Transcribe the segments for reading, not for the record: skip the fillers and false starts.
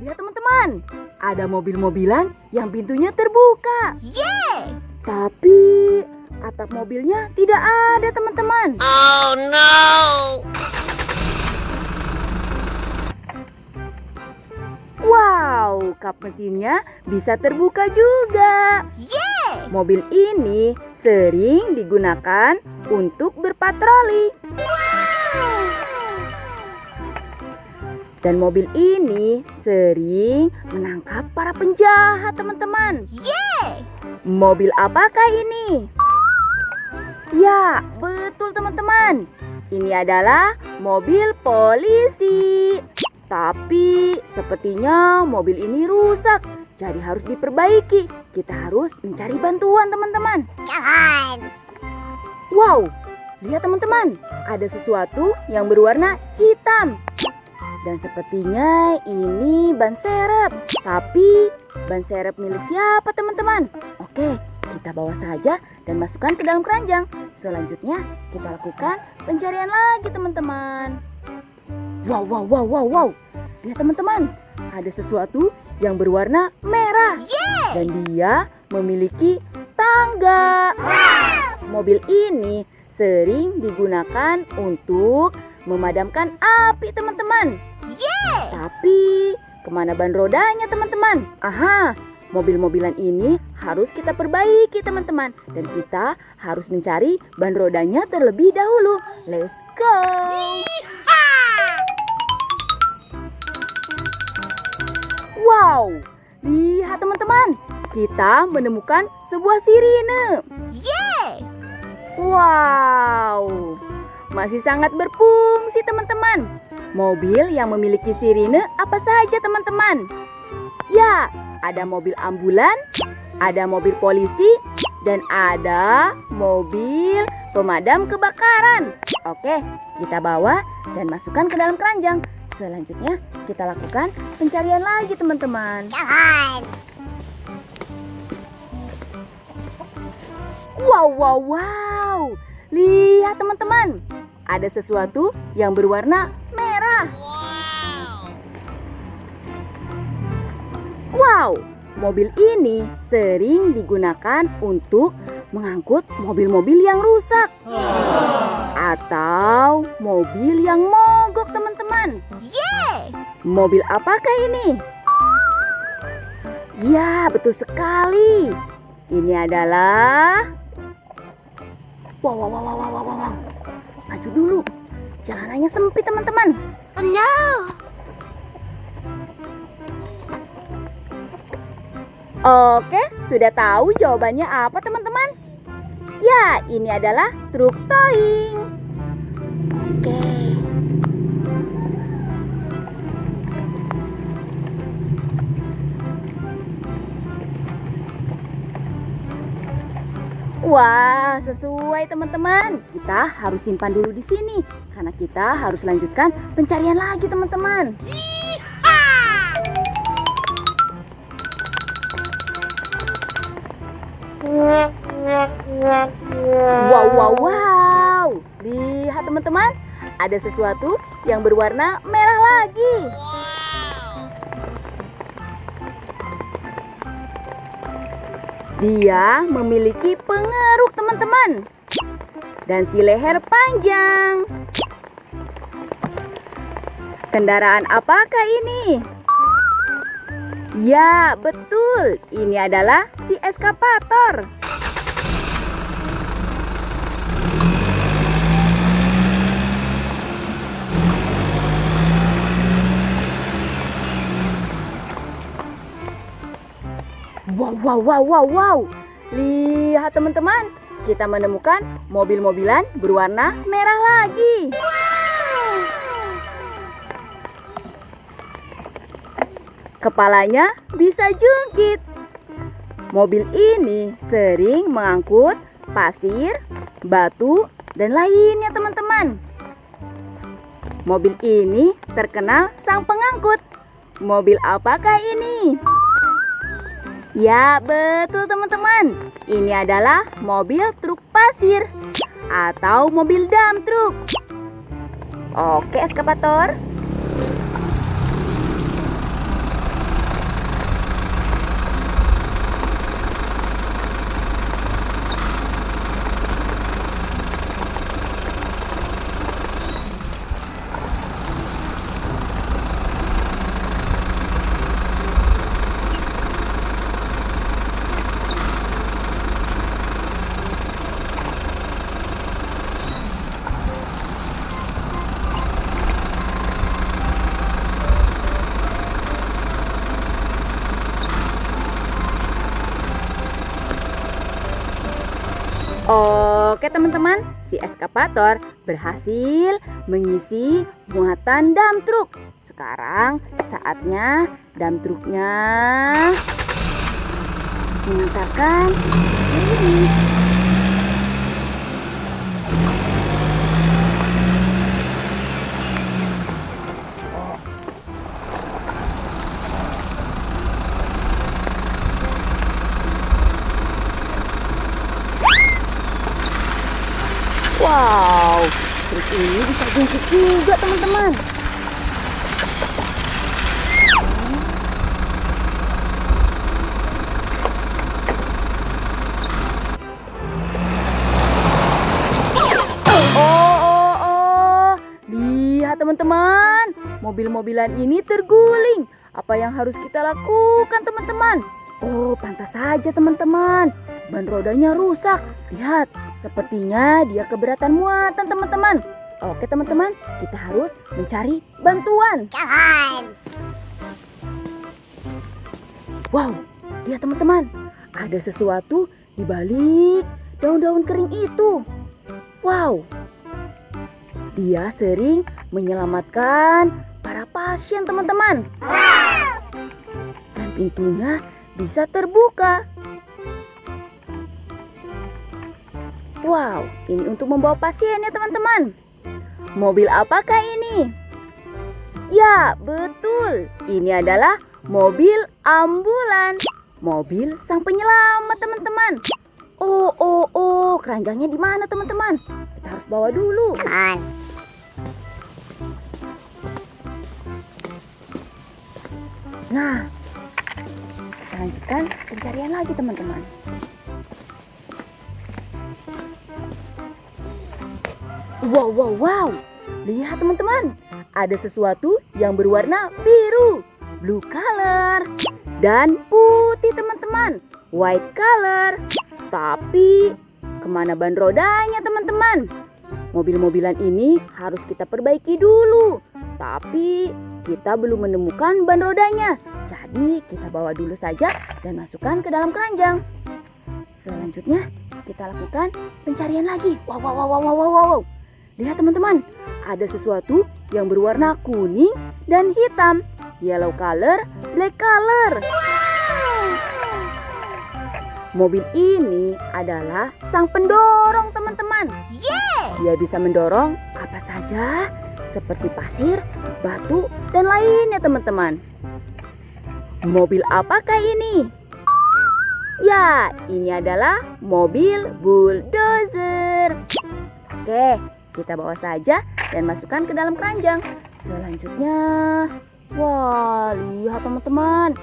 Lihat teman-teman, ada mobil-mobilan yang pintunya terbuka. Yeay! Tapi atap mobilnya tidak ada teman-teman. Oh no! Wow, kap mesinnya bisa terbuka juga. Yeay! Mobil ini sering digunakan untuk berpatroli. Dan mobil ini sering menangkap para penjahat, teman-teman. Yeay! Mobil apakah ini? Ya, betul teman-teman. Ini adalah mobil polisi. Tapi sepertinya mobil ini rusak, jadi harus diperbaiki. Kita harus mencari bantuan, teman-teman. Jangan! Wow, lihat teman-teman, ada sesuatu yang berwarna hitam. Dan sepertinya ini ban serep. Tapi ban serep milik siapa teman-teman? Oke, kita bawa saja dan masukkan ke dalam keranjang. Selanjutnya kita lakukan pencarian lagi teman-teman. Wow. Lihat teman-teman, ada sesuatu yang berwarna merah. Yeay! Dan dia memiliki tangga. Mobil ini sering digunakan untuk memadamkan api teman-teman. Yeay! Tapi kemana ban rodanya teman-teman? Aha, mobil-mobilan ini harus kita perbaiki teman-teman. Dan kita harus mencari ban rodanya terlebih dahulu. Let's go! Wow, lihat teman-teman, kita menemukan sebuah sirine. Yeay! Wow, masih sangat berfungsi teman-teman. Mobil yang memiliki sirine apa saja teman-teman? Ya, ada mobil ambulan, ada mobil polisi, dan ada mobil pemadam kebakaran. Oke, kita bawa dan masukkan ke dalam keranjang. Selanjutnya kita lakukan pencarian lagi teman-teman. Jangan! Wow. Lihat teman-teman, ada sesuatu yang berwarna merah. Wow, mobil ini sering digunakan untuk mengangkut mobil-mobil yang rusak. Atau mobil yang mogok teman-teman. Yeay! Mobil apakah ini? Ya, betul sekali. Ini adalah... Wow. Maju dulu. Jalanannya sempit teman-teman. Oh no! Oke, sudah tahu jawabannya apa teman-teman? Ya, ini adalah truk towing. Oke. Wah, sesuai teman-teman. Kita harus simpan dulu di sini karena kita harus lanjutkan pencarian lagi teman-teman. Wow. Lihat teman-teman, ada sesuatu yang berwarna merah lagi. Dia memiliki pengeruk teman-teman dan si leher panjang. Kendaraan apakah ini? Ya, betul. Ini adalah si eskavator. Wow. Lihat teman-teman, kita menemukan mobil-mobilan berwarna merah lagi. Kepalanya bisa jungkit. Mobil ini sering mengangkut pasir, batu, dan lainnya teman-teman. Mobil ini terkenal sang pengangkut. Mobil apakah ini? Ya, betul teman-teman. Ini adalah mobil truk pasir atau mobil dump truck. Oke, eskavator. Oke teman-teman, si eskavator berhasil mengisi muatan dump truk. Sekarang saatnya dump truknya mengantarkan ini. Wow, truk ini bisa jungkir juga teman-teman. Lihat teman-teman, mobil-mobilan ini terguling. Apa yang harus kita lakukan teman-teman? Oh, pantas saja teman-teman. Ban rodanya rusak. Lihat, sepertinya dia keberatan muatan teman-teman. Oke teman-teman, kita harus mencari bantuan. Jangan. Wow, lihat teman-teman, ada sesuatu di balik daun-daun kering itu. Wow, dia sering menyelamatkan para pasien teman-teman. Dan pintunya bisa terbuka. Wow, ini untuk membawa pasien ya teman-teman. Mobil apakah ini? Ya, betul. Ini adalah mobil ambulans. Mobil sang penyelamat teman-teman. Oh, keranjangnya di mana teman-teman? Kita harus bawa dulu. Jangan. Nah, kita lanjutkan pencarian lagi teman-teman. Wow. Lihat teman-teman, ada sesuatu yang berwarna biru, blue color, dan putih teman-teman, white color. Tapi kemana ban rodanya teman-teman? Mobil-mobilan ini harus kita perbaiki dulu. Tapi kita belum menemukan ban rodanya. Jadi kita bawa dulu saja dan masukkan ke dalam keranjang. Selanjutnya kita lakukan pencarian lagi. Wow. Lihat teman-teman, ada sesuatu yang berwarna kuning dan hitam. Yellow color, black color. Mobil ini adalah sang pendorong teman-teman. Dia bisa mendorong apa saja seperti pasir, batu, dan lainnya teman-teman. Mobil apakah ini? Ya, ini adalah mobil bulldozer. Oke, kita bawa saja dan masukkan ke dalam keranjang. Selanjutnya, wah, lihat teman-teman,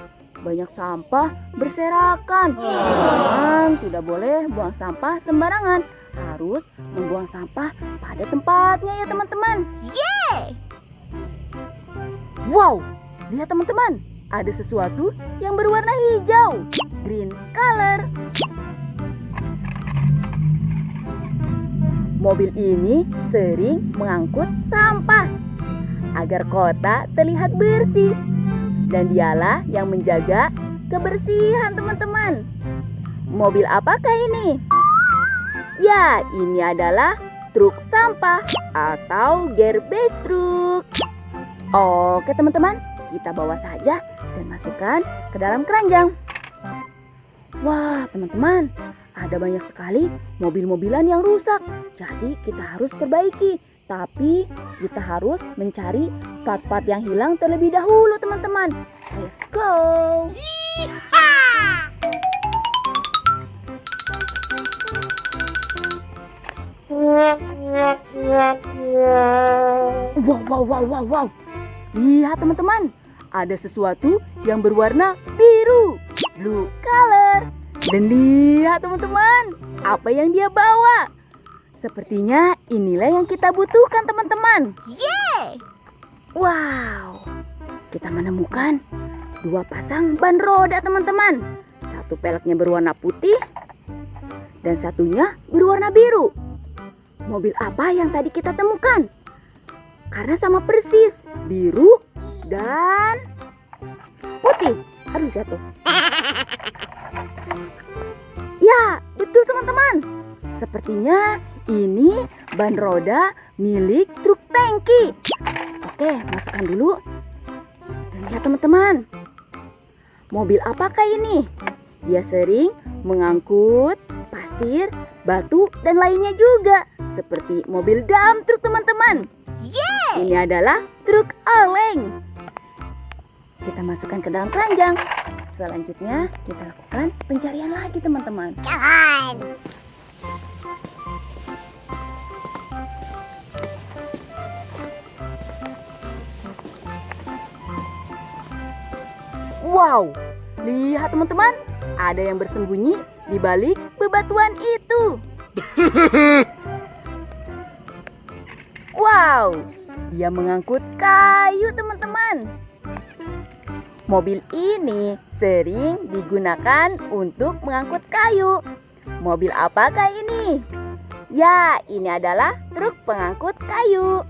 banyak sampah berserakan. Memang tidak boleh buang sampah sembarangan. Harus membuang sampah pada tempatnya ya teman-teman. Wow, lihat teman-teman, ada sesuatu yang berwarna hijau, green color. Mobil ini sering mengangkut sampah agar kota terlihat bersih. Dan dialah yang menjaga kebersihan teman-teman. Mobil apakah ini? Ya, ini adalah truk sampah atau garbage truck. Oke teman-teman, kita bawa saja dan masukkan ke dalam keranjang. Wah teman-teman, ada banyak sekali mobil-mobilan yang rusak. Jadi kita harus perbaiki. Tapi kita harus mencari part-part yang hilang terlebih dahulu teman-teman. Let's go. Wow. Lihat teman-teman, ada sesuatu yang berwarna biru, blue color. Dan lihat teman-teman, apa yang dia bawa. Sepertinya inilah yang kita butuhkan teman-teman. Wow, kita menemukan 2 pasang ban roda teman-teman. Satu peleknya berwarna putih dan satunya berwarna biru. Mobil apa yang tadi kita temukan? Karena sama persis, biru dan putih. Aduh, jatuh. Ya, betul teman-teman. Sepertinya ini ban roda milik truk tangki. Oke, masukkan dulu. Dan lihat teman-teman, mobil apakah ini? Dia sering mengangkut pasir, batu, dan lainnya juga. Seperti mobil dump truk teman-teman. Ini adalah truk oleng. Kita masukkan ke dalam keranjang. Selanjutnya kita lakukan pencarian lagi teman-teman. Jangan. Wow, lihat teman-teman, ada yang bersembunyi di balik bebatuan itu. Wow, dia mengangkut kayu teman-teman. Mobil ini sering digunakan untuk mengangkut kayu. Mobil apakah ini? Ya, ini adalah truk pengangkut kayu.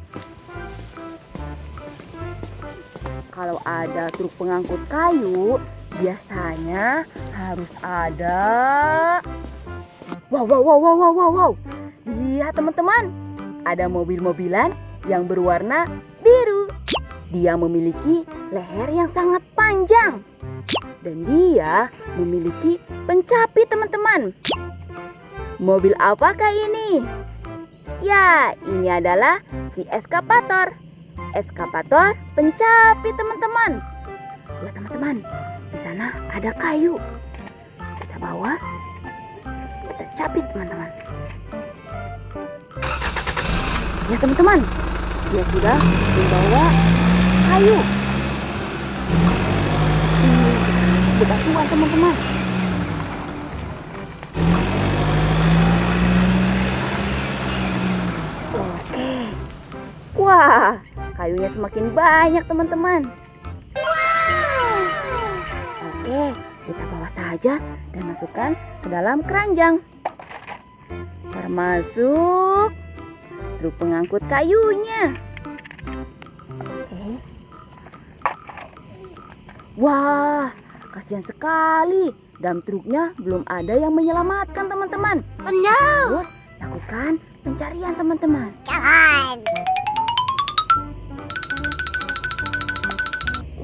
Kalau ada truk pengangkut kayu, biasanya harus ada... Wow. Lihat teman-teman, ada mobil-mobilan yang berwarna biru. Dia memiliki leher yang sangat panjang. Dan dia memiliki pencapit teman-teman. Mobil apakah ini? Ya, ini adalah si eskapator. Eskapator pencapit teman-teman. Lihat teman-teman, di sana ada kayu. Kita bawa, kita capit teman-teman. Ya teman-teman, dia sudah membawa kayu. Ini bebatuan teman-teman. Oke. Wah, kayunya semakin banyak teman-teman. Oke, kita bawa saja dan masukkan ke dalam keranjang. Termasuk truk pengangkut kayunya. Oke. Wah, kasihan sekali. Dam truknya belum ada yang menyelamatkan teman-teman. Oh no. Terus lakukan pencarian teman-teman. Jangan.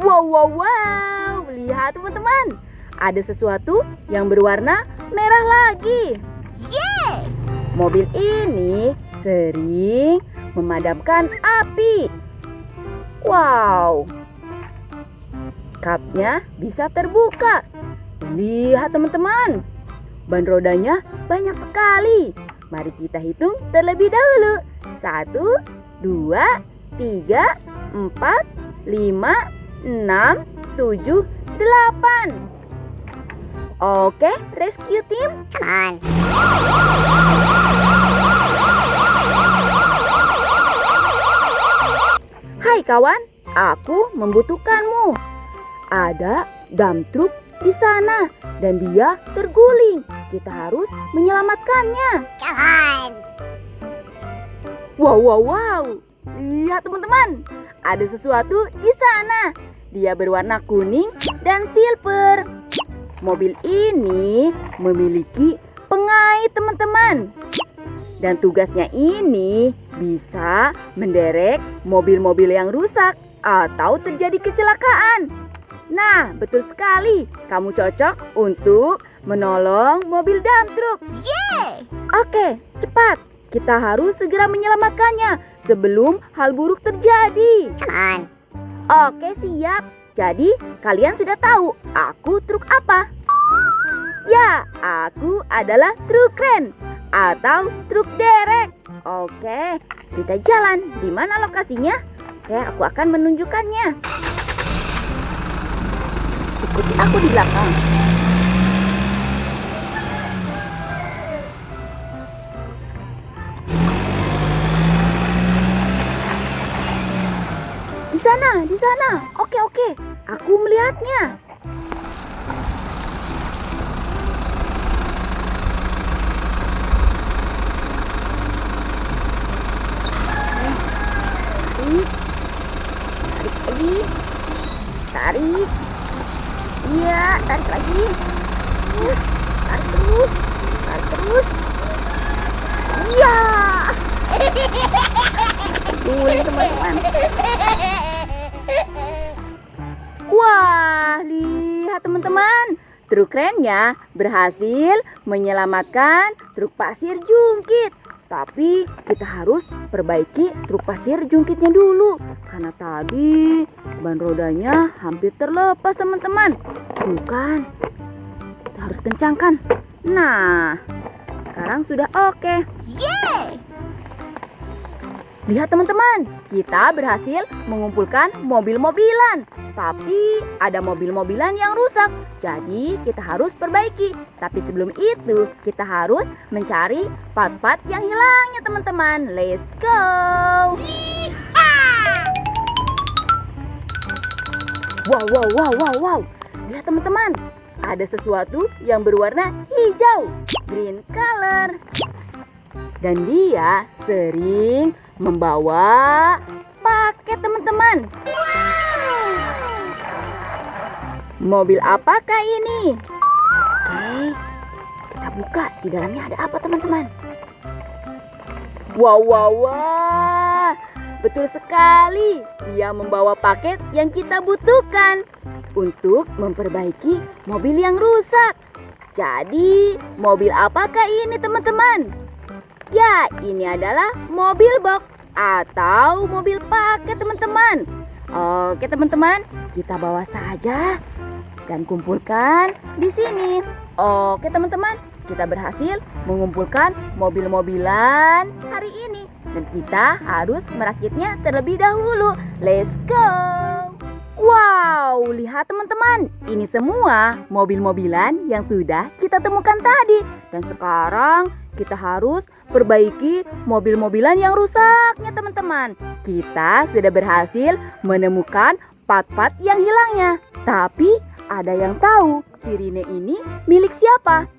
Wow. Lihat teman-teman. Ada sesuatu yang berwarna merah lagi. Mobil ini sering memadamkan api. Wow. Kapnya bisa terbuka. Lihat teman-teman. Ban rodanya banyak sekali. Mari kita hitung terlebih dahulu. 1, 2, 3, 4, 5, 6, 7, 8. Oke, rescue team. Come on. Hai kawan, aku membutuhkanmu. Ada dump truk di sana dan dia terguling. Kita harus menyelamatkannya. Jangan. Wow. Lihat teman-teman, ada sesuatu di sana. Dia berwarna kuning dan silver. Mobil ini memiliki pengait teman-teman. Dan tugasnya ini bisa menderek mobil-mobil yang rusak atau terjadi kecelakaan. Nah, betul sekali. Kamu cocok untuk menolong mobil dump truk. Oke, cepat. Kita harus segera menyelamatkannya sebelum hal buruk terjadi. Come on. Oke, siap. Jadi, kalian sudah tahu aku truk apa? Ya, aku adalah truk kren atau truk derek. Oke, kita jalan. Di mana lokasinya? Oke, aku akan menunjukkannya. Ikuti aku di belakang. Di sana. Oke. Aku melihatnya. Tarik lagi. Tarik. Iya, tarik lagi. Tarik terus. Ya, guling teman-teman. Wah, lihat teman-teman. Truk kerennya berhasil menyelamatkan truk pasir jungkit. Tapi kita harus perbaiki truk pasir jungkitnya dulu. Karena tadi ban rodanya hampir terlepas teman-teman. Bukan, kita harus kencangkan. Nah, sekarang sudah oke. Yeay! Lihat teman-teman, kita berhasil mengumpulkan mobil-mobilan. Tapi ada mobil-mobilan yang rusak. Jadi kita harus perbaiki. Tapi sebelum itu kita harus mencari part-part yang hilangnya teman-teman. Let's go! Wow. Lihat teman-teman, ada sesuatu yang berwarna hijau. Green color. Dan dia sering membawa paket teman-teman. Mobil apakah ini? Oke, kita buka. Di dalamnya ada apa teman-teman? Wah. Betul sekali. Dia membawa paket yang kita butuhkan untuk memperbaiki mobil yang rusak. Jadi, mobil apakah ini teman-teman? Ya, ini adalah mobil box atau mobil paket teman-teman. Oke teman-teman, kita bawa saja dan kumpulkan di sini. Oke teman-teman, kita berhasil mengumpulkan mobil-mobilan hari ini. Dan kita harus merakitnya terlebih dahulu. Let's go! Wow, lihat teman-teman. Ini semua mobil-mobilan yang sudah kita temukan tadi. Dan sekarang kita harus perbaiki mobil-mobilan yang rusaknya teman-teman. Kita sudah berhasil menemukan part-part yang hilangnya. Tapi ada yang tahu sirine ini milik siapa?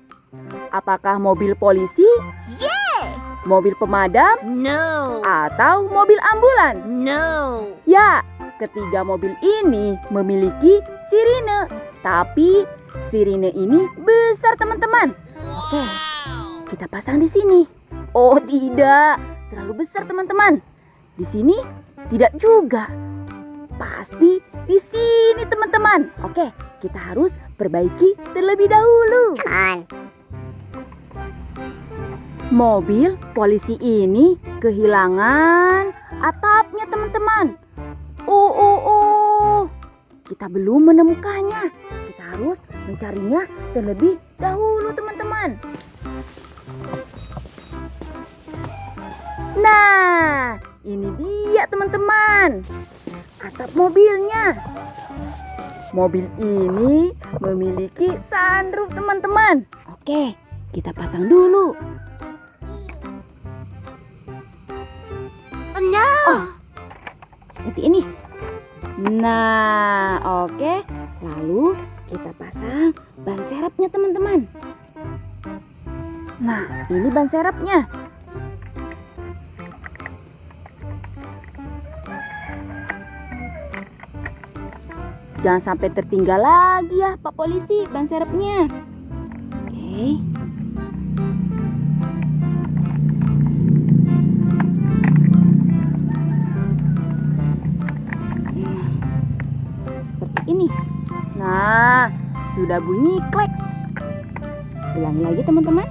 Apakah mobil polisi? Yeah! Mobil pemadam? No! Atau mobil ambulan? No! Ya, ketiga mobil ini memiliki sirine. Tapi sirine ini besar teman-teman. Oke, kita pasang di sini. Oh tidak, terlalu besar teman-teman. Di sini tidak juga. Pasti di sini teman-teman. Oke, kita harus perbaiki terlebih dahulu. Come on. Mobil polisi ini kehilangan atapnya teman-teman. Kita belum menemukannya. Kita harus mencarinya terlebih dahulu teman-teman. Nah, ini dia teman-teman. Atap mobilnya. Mobil ini memiliki sunroof teman-teman. Oke, kita pasang dulu. Oh no! Seperti ini. Nah, oke. Lalu kita pasang ban serepnya teman-teman. Nah, ini ban serepnya. Jangan sampai tertinggal lagi ya Pak Polisi ban serepnya. Oke. Ini. Nah, sudah bunyi klek. Ulangi lagi teman-teman.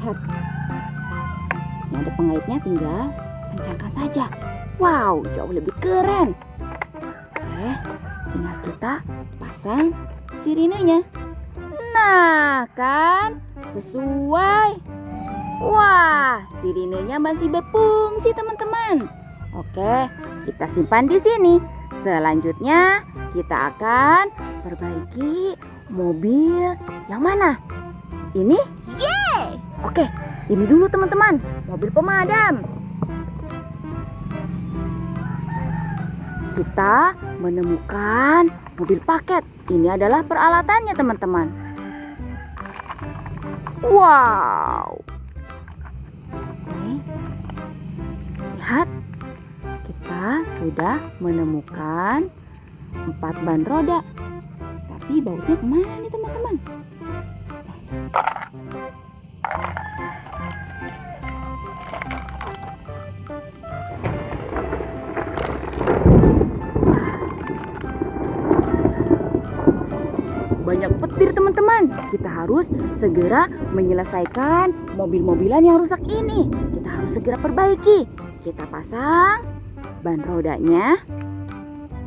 Lihat. Ini ada pengaitnya, tinggal kencangkan saja. Wow, jauh lebih keren. Oke, tinggal kita pasang sirinenya. Nah, kan sesuai. Wah, sirinenya masih berfungsi teman-teman. Oke, kita simpan di sini. Selanjutnya kita akan perbaiki mobil yang mana? Ini? Yeay! Oke, ini dulu teman-teman, mobil pemadam. Kita menemukan mobil paket. Ini adalah peralatannya teman-teman. Wow. Oke. Lihat. Kita sudah menemukan 4 ban roda. Tapi bautnya kemana nih teman-teman? teman-teman, kita harus segera menyelesaikan mobil-mobilan yang rusak ini. Kita harus segera perbaiki. Kita pasang ban rodanya,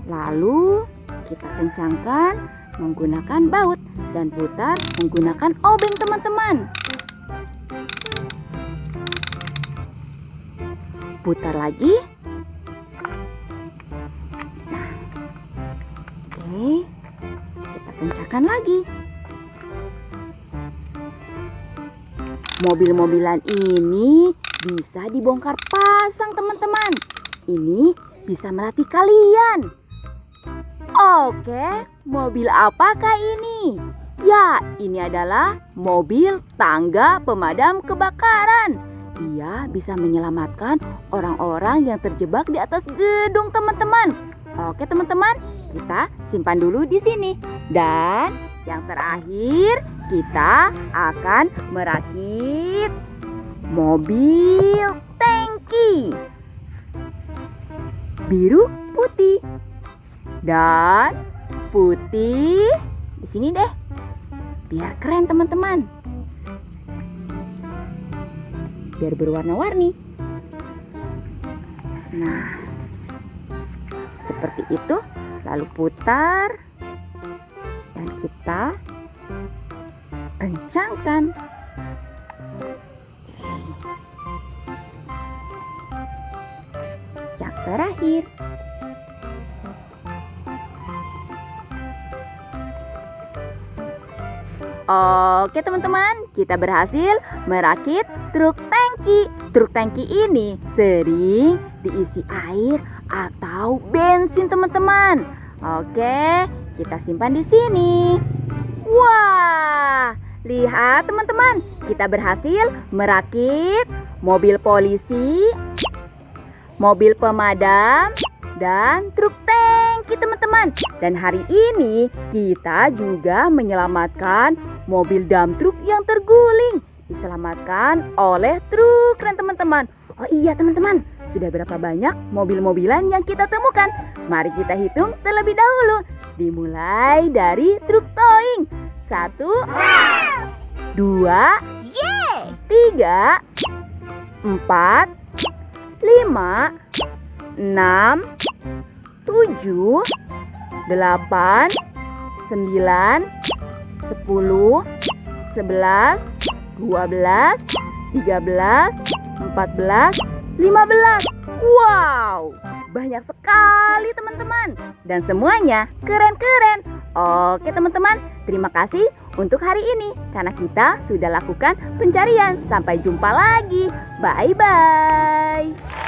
lalu kita kencangkan menggunakan baut dan putar menggunakan obeng teman-teman. Putar lagi. Oke, kita kencangkan lagi. Mobil-mobilan ini bisa dibongkar pasang teman-teman. Ini bisa melatih kalian. Oke, mobil apakah ini? Ya, ini adalah mobil tangga pemadam kebakaran. Dia bisa menyelamatkan orang-orang yang terjebak di atas gedung teman-teman. Oke teman-teman, kita simpan dulu di sini. Dan yang terakhir, kita akan merakit mobil tangki biru putih dan putih di sini deh, biar keren teman-teman, biar berwarna-warni. Nah, seperti itu, lalu putar dan kita kencangkan. Yang terakhir, oke teman-teman, kita berhasil merakit truk tangki. Truk tangki ini sering diisi air atau bensin teman-teman. Oke, kita simpan di sini. Wah, lihat teman-teman, kita berhasil merakit mobil polisi, mobil pemadam, dan truk tangki teman-teman. Dan hari ini kita juga menyelamatkan mobil dump truck yang terguling. Diselamatkan oleh truk keren teman-teman. Oh iya teman-teman, sudah berapa banyak mobil-mobilan yang kita temukan? Mari kita hitung terlebih dahulu. Dimulai dari truk towing. 1, 2, 3, 4, 5, 6, 7, 8, 9, 10, 11, 12, 13, 14, 15. Wow, banyak sekali teman-teman. Dan semuanya keren-keren. Oke teman-teman, terima kasih untuk hari ini karena kita sudah lakukan pencarian. Sampai jumpa lagi. Bye-bye.